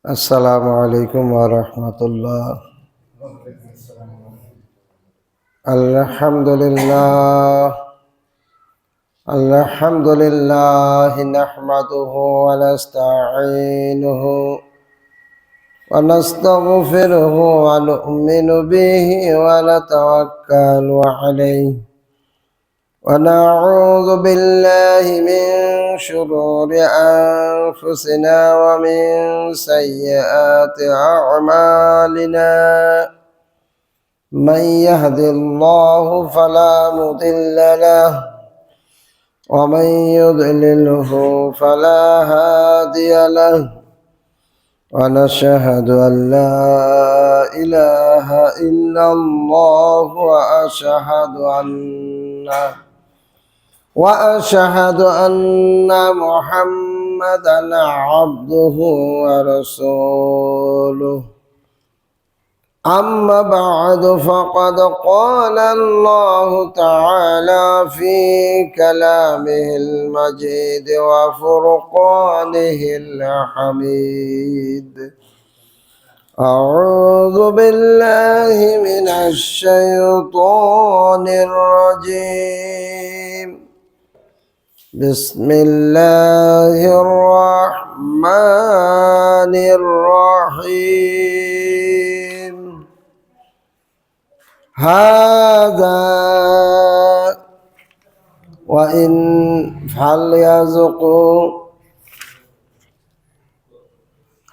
আসসালামু আলাইকুম ওয়া রাহমাতুল্লাহ। আলহামদুলিল্লাহ আলহামদুলিল্লাহ নাহমাদুহু ওয়া নাস্তাঈনুহু ওয়া নাস্তাগফিরুহু ওয়া নু'মিনু বিহি ওয়া নাতাওয়াক্কালু আলাইহি ওয়া না'উযু বিল্লাহি মিন শুরুরি আনফুসিনা ওয়া মিন sayyiati a'malina. من يهد الله فلا مضل له ومن يضلله فلا هادي له ونشهد أن لا إله إلا الله وأشهد أن محمدا عبده ورسوله. أما بعد فقد قال الله تعالى في كلامه المجيد وفرقانه الحميد. أعوذ بالله من الشيطان الرجيم. بسم الله الرحمن الرحيم. هذا وإن فليذوقوا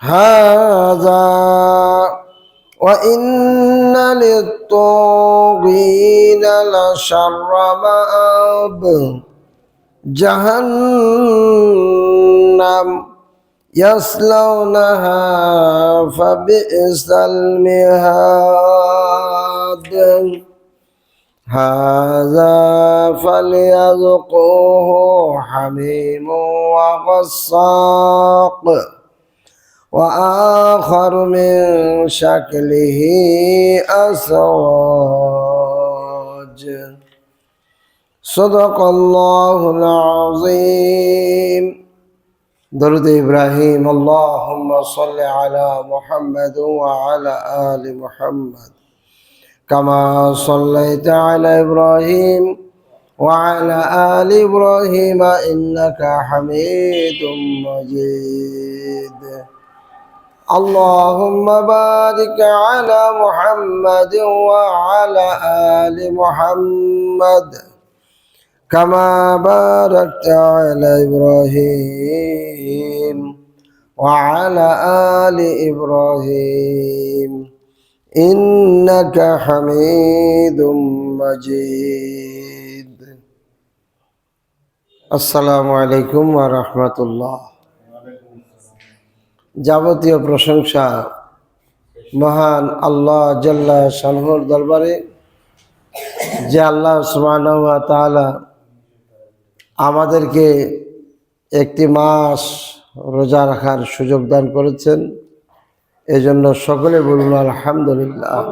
هذا وإن للطاغين لشر مآب جهنم يصلونها فبئس المهاد. هذا فليذوقوه حميم وغساق وآخر من شكله أزواج. صدق الله العظيم. درود إبراهيم اللهم صل على محمد وعلى آل محمد كما صليت على إبراهيم وعلى آل إبراهيم إنك حميد مجيد. اللهم بارك على محمد وعلى آل محمد كما باركت على إبراهيم وعلى آل إبراهيم إنك حميد مجيد. السلام عليكم ورحمة الله. যাবতীয় প্রশংসা মহান আল্লাহ জাল্লা শানহুর দরবারে, যে আল্লাহ সুবহানাহু ওয়া তাআলা আমাদেরকে একটি মাস রোজা রাখার সুযোগ দান করেছেন। এজন্য সকলে বলুন আলহামদুলিল্লাহ।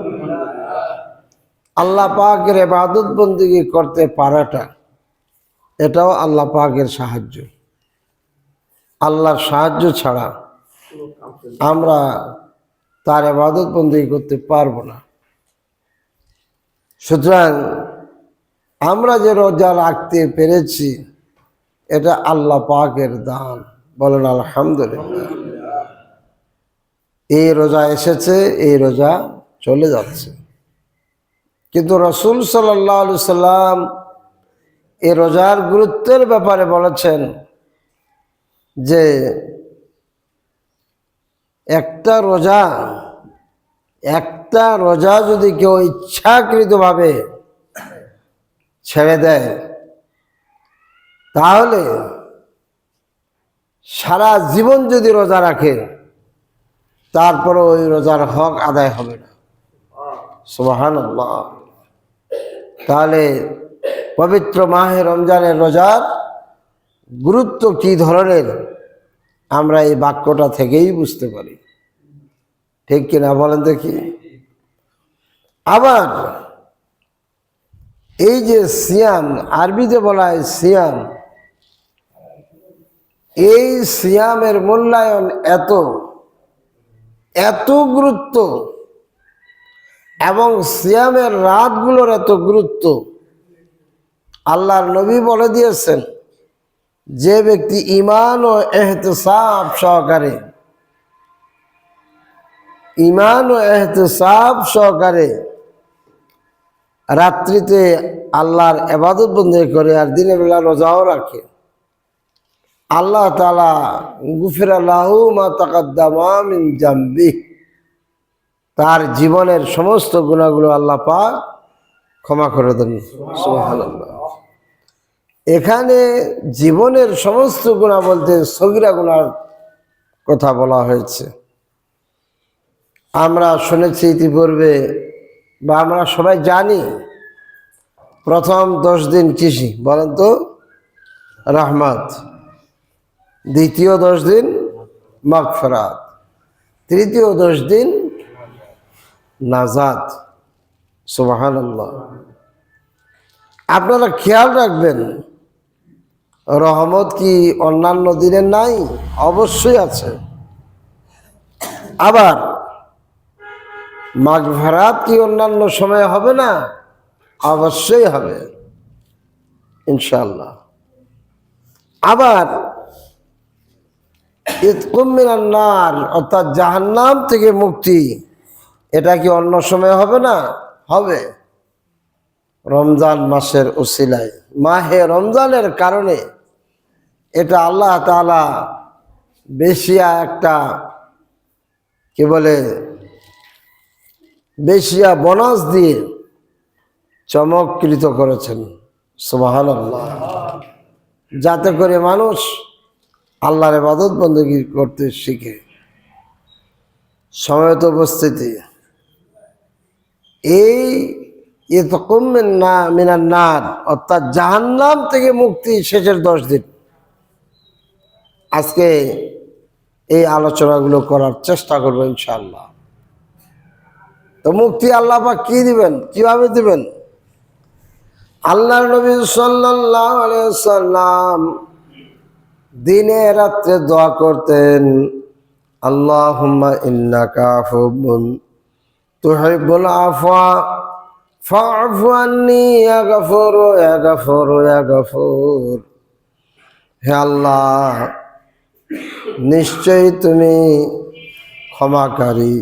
আল্লাহ পাকের ইবাদত বন্দেগী করতে পারাটা এটাও আল্লাহ পাকের সাহায্য। আল্লাহর সাহায্য ছাড়া আমরা তার ইবাদত বন্দেগী করতে পারবো না। সুতরাং আমরা যে রোজা রাখতে পেরেছি এটা আল্লাহ পাকের দান। বলেন আলহামদুলিল্লাহ। এই রোজা এসেছে, এই রোজা চলে যাচ্ছে, কিন্তু রাসূল সাল্লাল্লাহু আলাইহি সাল্লাম এই রোজার গুরুত্বের ব্যাপারে বলেছেন যে একটা রোজা যদি কেউ ইচ্ছাকৃতভাবে ছেড়ে দেয় তাহলে সারা জীবন যদি রোজা রাখে তারপরে ওই রোজার হক আদায় হবে না। সুবহানাল্লাহ। তাহলে পবিত্র মাহে রমজানের রোজার গুরুত্ব কি ধরনের আমরা এই বাক্যটা থেকেই বুঝতে পারি, ঠিক কিনা বলেন দেখি। আবার এই যে সিয়াম, আরবিতে বলা হয় সিয়াম, এই সিয়ামের মূল্যায়ন এত এত গুরুত্ব এবং সিয়ামের রাতগুলোর এত গুরুত্ব, আল্লাহর নবী বলে দিয়েছেন, যে ব্যক্তি ঈমান ও ইহতিসাব সহকারে রাত্রিতে আল্লাহর ইবাদত বন্দেগী করে আর দিনের বেলা রোজাও রাখে, আল্লাহ তাআলা গুফিরা লাহু মা তাকাদ্দামা মিন জামবিহি, তার জীবনের সমস্ত গুনাহগুলো আল্লাহ পাক ক্ষমা করে দেন। সুবহানাল্লাহ। এখানে জীবনের সমস্ত গুনাহ বলতে সগীরা গুনার কথা বলা হয়েছে। আমরা শুনেছি ইতিপূর্বে, বা আমরা সবাই জানি, প্রথম 10 দিন কৃষি বলেন তো রহমত, দ্বিতীয় 10 দিন মাগফিরাত, তৃতীয় 10 দিন নাজাত। সুবহানাল্লাহ। আপনারা খেয়াল রাখবেন, রহমত কি অন্যান্য দিনের নাই? অবশ্যই আছে। আবার মাগফিরাত কি অন্যান্য সময় হবে না? অবশ্যই হবে ইনশাআল্লাহ। আবার ইতকুম মিনান নার, অর্থাৎ জাহান্নাম থেকে মুক্তি, এটা কি অন্য সময় হবে না? হবে। রমজান মাসের উসিলায়, মাহে রমজানের কারণে এটা আল্লাহ তাআলা বেশিয়া একটা কি বলে বেশিয়া বোনাস দিয়ে চমৎকৃত করেছেন। সুবহানাল্লাহ। যাতে করে মানুষ আল্লাহর ইবাদত বন্দেগী করতে শিখে। সময়ত উপস্থিতি, এই ইতকুম মিনান নার, অর্থাৎ জাহান্নাম থেকে মুক্তি শেষের 10 দিন, আজকে এই আলোচনাগুলো করার চেষ্টা করবো ইনশাআল্লাহ। তো মুক্তি আল্লাহ পাক কি দিবেন, কিভাবে দিবেন? আল্লাহর নবী সাল্লাল্লাহু আলাইহি ওয়াসাল্লাম দিনে রাত্রে দোয়া করতেন, আল্লাহুম্মা ইন্নাকা আফুউন তুহিব্বুল আফওয়া ফা'ফু আন্নী ইয়া গফুর ইয়া গফুর ইয়া গফুর। হে আল্লাহ, নিশ্চয়ই তুমি ক্ষমাকারী,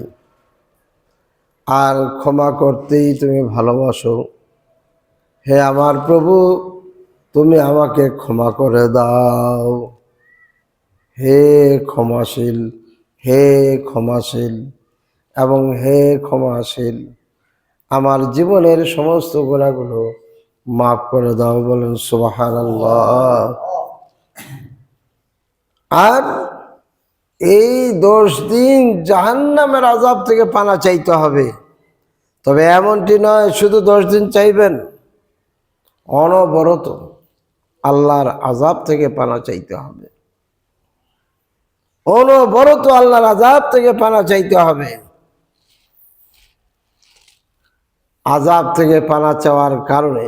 আর ক্ষমা করতেই তুমি ভালোবাসো। হে আমার প্রভু, তুমি আমাকে ক্ষমা করে দাও। হে ক্ষমাশীল, হে ক্ষমাশীল এবং হে ক্ষমাশীল, আমার জীবনের সমস্ত গুনাহগুলো মাফ করে দাও। বলেন সুবহানাল্লাহ। আর এই 10 দিন জাহান্নামের আযাব থেকে পানা চাইতে হবে। তবে এমনটি নয় শুধু 10 দিন চাইবেন, অনবরত আল্লাহর আযাব থেকে পানা চাইতে হবে। অনবরত আল্লাহর আযাব থেকে পানা চাইতে হবে। আযাব থেকে পানা চাওয়ার কারণে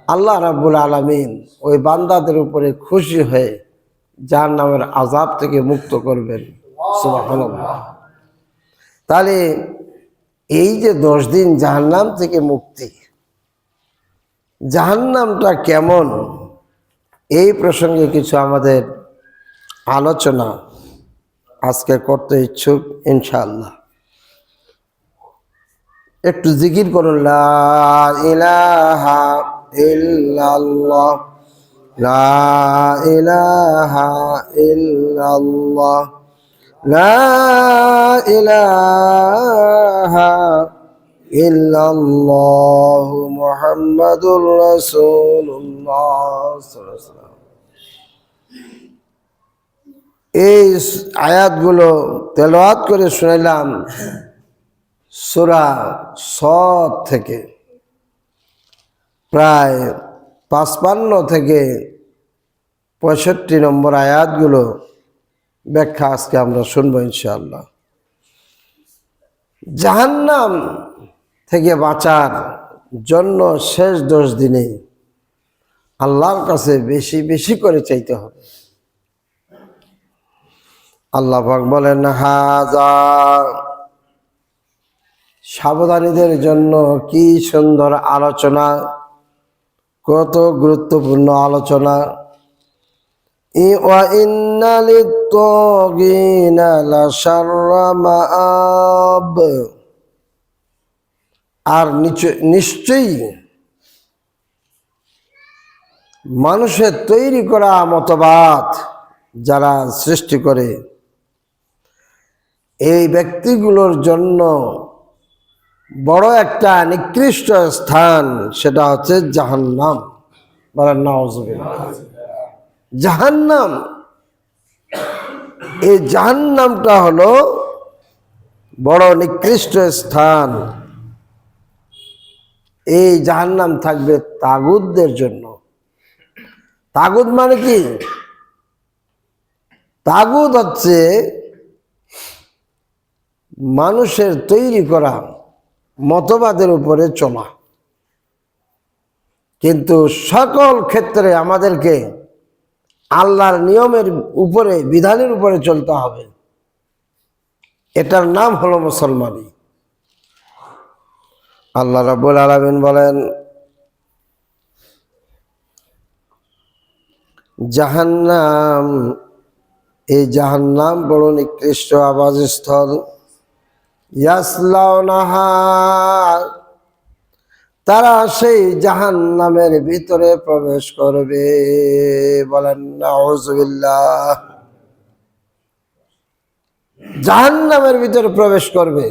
আল্লাহ রাব্বুল আলামিন ওই বান্দাদের উপরে খুশি হয়ে জাহান্নামের আযাব থেকে মুক্ত করবেন। সুবহানাল্লাহ। তাহলে এই যে 10 দিন জাহান্নাম থেকে মুক্তি, জাহান্নামটা কেমন, এই প্রসঙ্গে কিছু আমাদের আলোচনা আজকে করতে ইচ্ছুক ইনশাআল্লাহ। একটু জিকির করুন, লা ইলাহা ইল্লাল্লাহ, লা ইলাহা ইল্লাল্লাহ, লা ইলাহা ইল্লাল্লাহু মুহাম্মাদুর রাসূলুল্লাহ সাল্লাল্লাহু আলাইহি ওয়াসাল্লাম। এই আয়াতগুলো তেলাওয়াত করে শুনাইলাম সূরা সদ থেকে, প্রায় 55 থেকে 65 নম্বর আয়াতগুলো ব্যাখ্যা আজকে আমরা শুনবো ইনশাআল্লাহ। জাহান্নাম থেকে বাঁচার জন্য শেষ 10 দিনে আল্লাহর কাছে বেশি বেশি করে চাইতে হবে। আল্লাহ পাক বলেন হাযা, সাবধানীদের জন্য কি সুন্দর আলোচনা, কত গুরুত্বপূর্ণ আলোচনা। ওয়া ইন্না লিত-তাগিনা লাশাররা মাআব, আর নিশ্চয়ই মানুষের তৈরি করা মতবাদ যারা সৃষ্টি করে এই ব্যক্তিগুলোর জন্য বড় একটা নিকৃষ্ট স্থান, সেটা হচ্ছে জাহান্নাম। বলেন নাউযুবিল্লাহ। জাহান্নাম, এই জাহান্নামটা হলো বড় নিকৃষ্ট স্থান। এই জাহান্নাম থাকবে তাগুতদের জন্য। তাগুত মানে কি? তাগুত হচ্ছে মানুষের তৈরি করা মতবাদের উপরে চলা, কিন্তু সকল ক্ষেত্রে আমাদেরকে আল্লাহর নিয়মের উপরে, বিধানের উপরে চলতে হবে। এটার নাম হলো মুসলমানি। আল্লাহ রাব্বুল আলামিন বলেন জাহান্নাম, এই জাহান্নাম বড় নিকৃষ্ট আবাসস্থল। ইয়াসলাউনাহা, তারা সেই জাহান্নামের ভিতরে প্রবেশ করবে। বলেন নাউযুবিল্লাহ। জাহান্নামের ভিতরে প্রবেশ করবে।